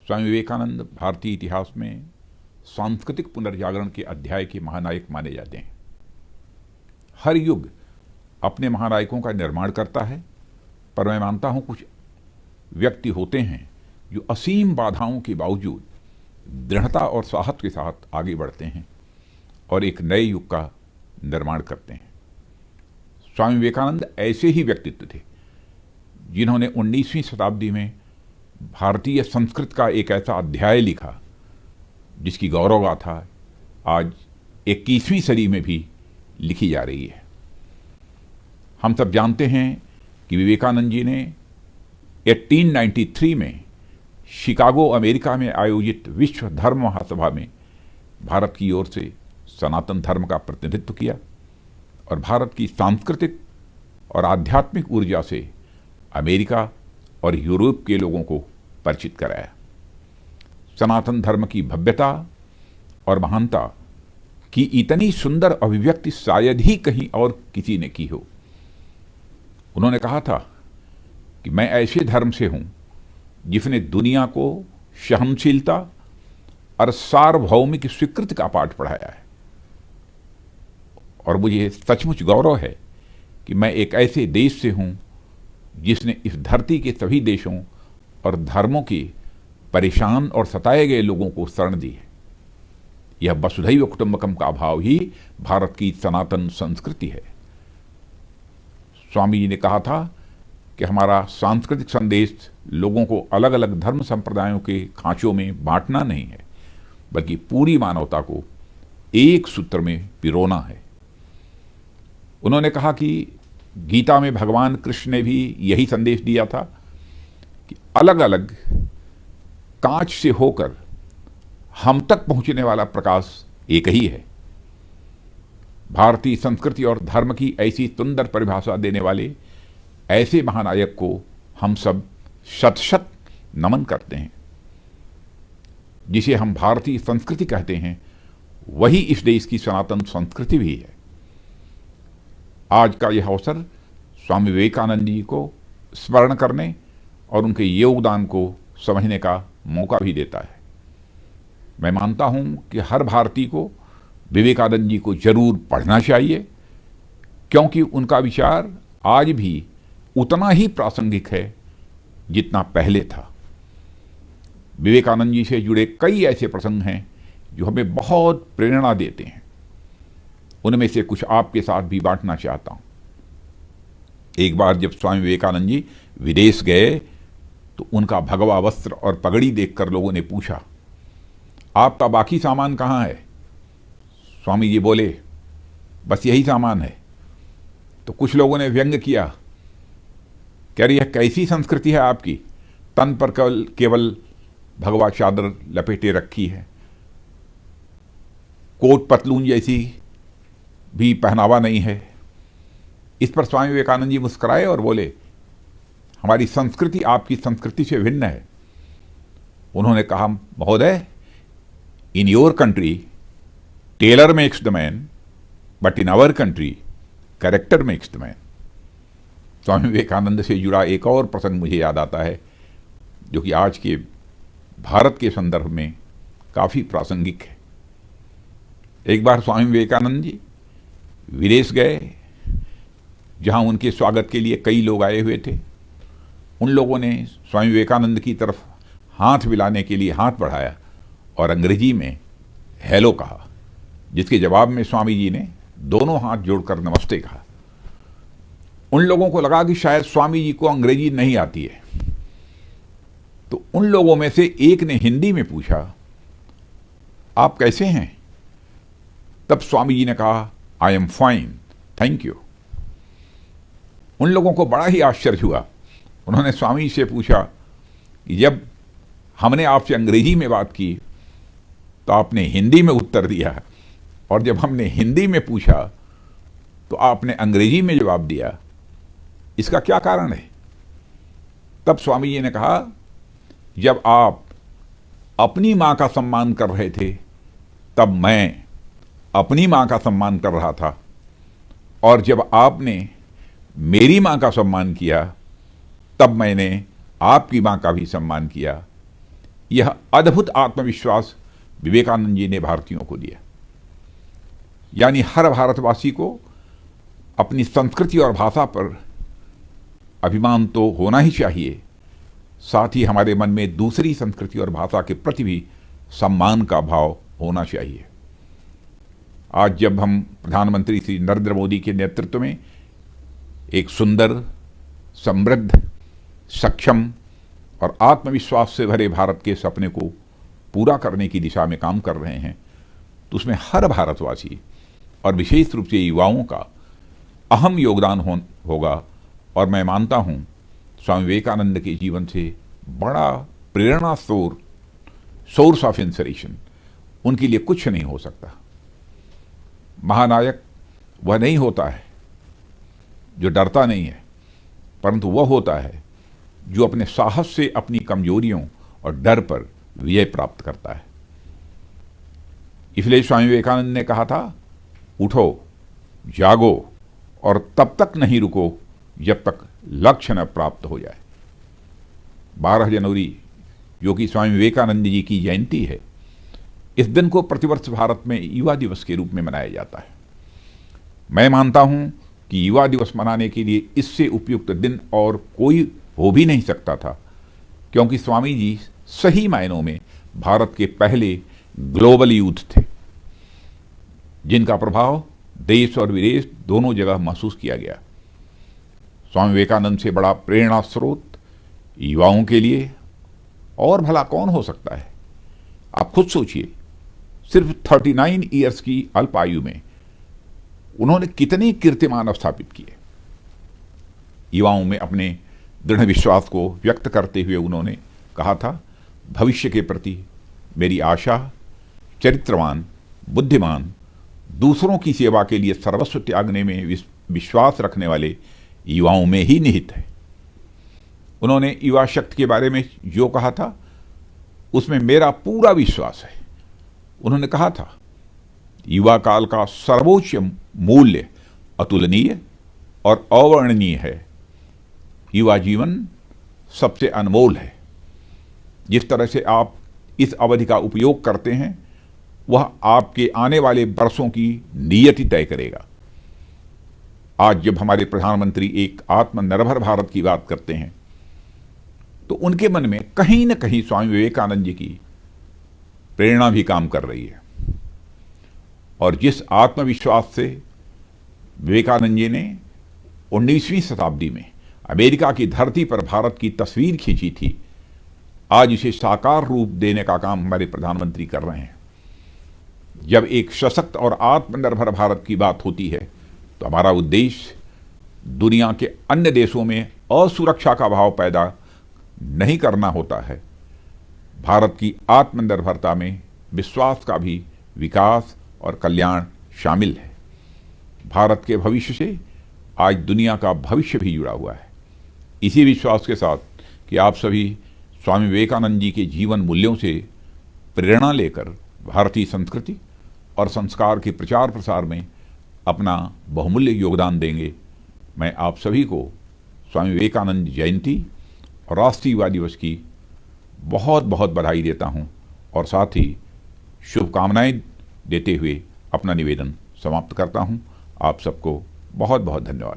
स्वामी विवेकानंद भारतीय इतिहास में सांस्कृतिक पुनर्जागरण के अध्याय के महानायक माने जाते हैं। हर युग अपने महानायकों का निर्माण करता है, पर मैं मानता हूं कुछ व्यक्ति होते हैं जो असीम बाधाओं के बावजूद दृढ़ता और साहस के साथ आगे बढ़ते हैं और एक नए युग का निर्माण करते हैं। स्वामी विवेकानंद ऐसे ही व्यक्तित्व थे जिन्होंने 19वीं शताब्दी में भारतीय संस्कृत का एक ऐसा अध्याय लिखा जिसकी गौरव गाथा आज 21वीं सदी में भी लिखी जा रही है। हम सब जानते हैं कि विवेकानंद जी ने 1893 में शिकागो अमेरिका में आयोजित विश्व धर्म महासभा में भारत की ओर से सनातन धर्म का प्रतिनिधित्व किया और भारत की सांस्कृतिक और आध्यात्मिक ऊर्जा से अमेरिका और यूरोप के लोगों को परिचित कराया। सनातन धर्म की भव्यता और महानता की इतनी सुंदर अभिव्यक्ति शायद ही कहीं और किसी ने की हो। उन्होंने कहा था कि मैं ऐसे धर्म से हूं जिसने दुनिया को सहनशीलता और सार्वभौमिक स्वीकृति का पाठ पढ़ाया है, और मुझे सचमुच गौरव है कि मैं एक ऐसे देश से हूं जिसने इस धरती के सभी देशों और धर्मों के परेशान और सताए गए लोगों को शरण दी है। यह वसुधैव कुटुंबकम का भाव ही भारत की सनातन संस्कृति है। स्वामी जी ने कहा था कि हमारा सांस्कृतिक संदेश लोगों को अलग अलग धर्म संप्रदायों के खांचों में बांटना नहीं है, बल्कि पूरी मानवता को एक सूत्र में पिरोना है। उन्होंने कहा कि गीता में भगवान कृष्ण ने भी यही संदेश दिया था कि अलग अलग कांच से होकर हम तक पहुंचने वाला प्रकाश एक ही है। भारतीय संस्कृति और धर्म की ऐसी सुंदर परिभाषा देने वाले ऐसे महानायक को हम सब शत शत नमन करते हैं। जिसे हम भारतीय संस्कृति कहते हैं वही इस देश की सनातन संस्कृति भी है। आज का यह अवसर स्वामी विवेकानंद जी को स्मरण करने और उनके योगदान को समझने का मौका भी देता है। मैं मानता हूं कि हर भारतीय को विवेकानंद जी को जरूर पढ़ना चाहिए, क्योंकि उनका विचार आज भी उतना ही प्रासंगिक है जितना पहले था। विवेकानंद जी से जुड़े कई ऐसे प्रसंग हैं जो हमें बहुत प्रेरणा देते हैं। उनमें से कुछ आपके साथ भी बांटना चाहता हूं। एक बार जब स्वामी विवेकानंद जी विदेश गए तो उनका भगवा वस्त्र और पगड़ी देखकर लोगों ने पूछा, आपका बाकी सामान कहाँ है? स्वामी जी बोले, बस यही सामान है। तो कुछ लोगों ने व्यंग किया, कह रही है कैसी संस्कृति है आपकी, तन पर केवल भगवा चादर लपेटे रखी है, कोट पतलून जैसी भी पहनावा नहीं है। इस पर स्वामी विवेकानंद जी मुस्कुराए और बोले, हमारी संस्कृति आपकी संस्कृति से भिन्न है। उन्होंने कहा, महोदय, in your country tailor makes the man, but in our country character makes the man. Swami Vivekananda से जुड़ा एक और प्रसंग मुझे याद आता है जो कि आज के भारत के संदर्भ में काफी प्रासंगिक है। एक बार स्वामी विवेकानंद जी विदेश गए जहां उनके स्वागत के लिए कई लोग आए हुए थे। उन लोगों ने स्वामी विवेकानंद की तरफ हाथ मिलाने के लिए हाथ बढ़ाया और अंग्रेजी में हेलो कहा, जिसके जवाब में स्वामी जी ने दोनों हाथ जोड़कर नमस्ते कहा। उन लोगों को लगा कि शायद स्वामी जी को अंग्रेजी नहीं आती है, तो उन लोगों में से एक ने हिंदी में पूछा, आप कैसे हैं? तब स्वामी जी ने कहा, I am fine, thank you. उन लोगों को बड़ा ही आश्चर्य हुआ। उन्होंने स्वामी जी से पूछा कि जब हमने आपसे अंग्रेजी में बात की तो आपने हिंदी में उत्तर दिया, और जब हमने हिंदी में पूछा तो आपने अंग्रेजी में जवाब दिया, इसका क्या कारण है? तब स्वामी जी ने कहा, जब आप अपनी मां का सम्मान कर रहे थे तब मैं अपनी मां का सम्मान कर रहा था, और जब आपने मेरी मां का सम्मान किया तब मैंने आपकी मां का भी सम्मान किया। यह अद्भुत आत्मविश्वास विवेकानंद जी ने भारतीयों को दिया। यानी हर भारतवासी को अपनी संस्कृति और भाषा पर अभिमान तो होना ही चाहिए, साथ ही हमारे मन में दूसरी संस्कृति और भाषा के प्रति भी सम्मान का भाव होना चाहिए। आज जब हम प्रधानमंत्री श्री नरेंद्र मोदी के नेतृत्व में एक सुंदर, समृद्ध, सक्षम और आत्मविश्वास से भरे भारत के सपने को पूरा करने की दिशा में काम कर रहे हैं, तो उसमें हर भारतवासी और विशेष रूप से युवाओं का अहम योगदान होगा। और मैं मानता हूं स्वामी विवेकानंद के जीवन से बड़ा प्रेरणा सोर्स ऑफ इंस्पिरेशन उनके लिए कुछ नहीं हो सकता। महानायक वह नहीं होता है जो डरता नहीं है, परंतु वह होता है जो अपने साहस से अपनी कमजोरियों और डर पर विजय प्राप्त करता है। इसलिए स्वामी विवेकानंद ने कहा था, उठो, जागो और तब तक नहीं रुको जब तक लक्ष्य न प्राप्त हो जाए। 12 जनवरी, जो कि स्वामी विवेकानंद जी की जयंती है, इस दिन को प्रतिवर्ष भारत में युवा दिवस के रूप में मनाया जाता है। मैं मानता हूं कि युवा दिवस मनाने के लिए इससे उपयुक्त दिन और कोई हो भी नहीं सकता था, क्योंकि स्वामी जी सही मायनों में भारत के पहले ग्लोबल यूथ थे, जिनका प्रभाव देश और विदेश दोनों जगह महसूस किया गया। स्वामी विवेकानंद से बड़ा प्रेरणा स्रोत युवाओं के लिए और भला कौन हो सकता है। आप खुद सोचिए, सिर्फ 39 ईयर्स की अल्प आयु में उन्होंने कितने कीर्तिमान स्थापित किए। युवाओं में अपने दृढ़ विश्वास को व्यक्त करते हुए उन्होंने कहा था, भविष्य के प्रति मेरी आशा चरित्रवान, बुद्धिमान, दूसरों की सेवा के लिए सर्वस्व त्यागने में विश्वास रखने वाले युवाओं में ही निहित है। उन्होंने युवा शक्ति के बारे में जो कहा था, उसमें मेरा पूरा विश्वास है। उन्होंने कहा था, युवा काल का सर्वोच्च मूल्य अतुलनीय और अवर्णनीय है। युवा जीवन सबसे अनमोल है। जिस तरह से आप इस अवधि का उपयोग करते हैं, वह आपके आने वाले वर्षों की नियति तय करेगा। आज जब हमारे प्रधानमंत्री एक आत्मनिर्भर भारत की बात करते हैं, तो उनके मन में कहीं न कहीं स्वामी विवेकानंद जी की प्रेरणा भी काम कर रही है। और जिस आत्मविश्वास से विवेकानंद जी ने 19वीं शताब्दी में अमेरिका की धरती पर भारत की तस्वीर खींची थी, आज इसे साकार रूप देने का काम हमारे प्रधानमंत्री कर रहे हैं। जब एक सशक्त और आत्मनिर्भर भारत की बात होती है, तो हमारा उद्देश्य दुनिया के अन्य देशों में असुरक्षा का भाव पैदा नहीं करना होता है। भारत की आत्मनिर्भरता में विश्वास का भी विकास और कल्याण शामिल है। भारत के भविष्य से आज दुनिया का भविष्य भी जुड़ा हुआ है। इसी विश्वास के साथ कि आप सभी स्वामी विवेकानंद जी के जीवन मूल्यों से प्रेरणा लेकर भारतीय संस्कृति और संस्कार के प्रचार प्रसार में अपना बहुमूल्य योगदान देंगे, मैं आप सभी को स्वामी विवेकानंद जयंती और राष्ट्रीय युवा दिवस की बहुत बहुत बधाई देता हूं और साथ ही शुभकामनाएं देते हुए अपना निवेदन समाप्त करता हूं। आप सबको बहुत बहुत धन्यवाद।